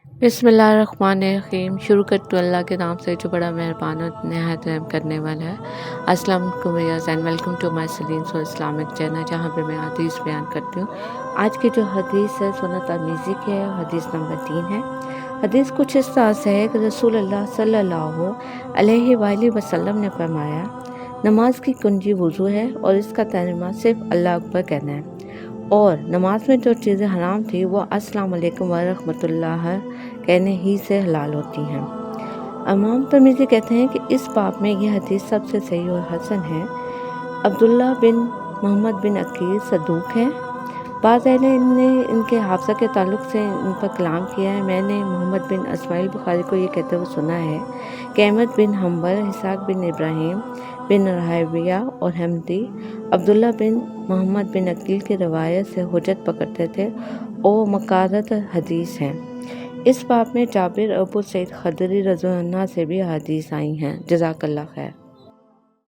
बिस्मिल्लाहिर्रहमानिर्रहीम। शुरू करती हूँ अल्लाह के नाम से जो बड़ा मेहरबान और नहायत रहम करने वाला है। अस्सलाम वालेकुम viewers and welcome to my Salim's और इस्लामिक चैनल, जहाँ पे मैं हदीस बयान करती हूँ। आज की जो हदीस है सुन्नत तरमिज़ी की है, हदीस नंबर 3 है। हदीस कुछ इस तरह से है कि रसूलुल्लाह सल्लल्लाहु अलैहि वसल्लम ने फरमाया, नमाज की कुंजी वज़ू है और इसका तर्जुमा सिर्फ अल्लाह अकबर कहना है, और नमाज में जो चीज़ें हराम थी वो अस्सलाम वालेकुम व रहमतुल्लाह कहने ही से हलाल होती हैं। इमाम तिरमिज़ी कहते हैं कि इस बाब में यह हदीस सबसे सही और हसन है। अब्दुल्ला बिन मोहम्मद बिन अकील सदूक हैं। बाज़ अहले इल्म ने इनके हाफ़ज़ा के ताल्लुक़ से इन पर कलाम किया है। मैंने मोहम्मद बिन इस्माइल बुखारी को ये कहते हुए सुना है कि अहमद बिन हम्बल, इसाक बिन इब्राहीम बिन रहाविया और हमदी अब्दुल्ला बिन मोहम्मद बिन अकील की रवायत से हुज्जत पकड़ते थे और मकारत हदीस हैं। इस बाब में जाबिर अबू सईद खदरी रज़ियल्लाहु अन्हु से भी हदीस आई हैं। जज़ाकल्लाह खैर।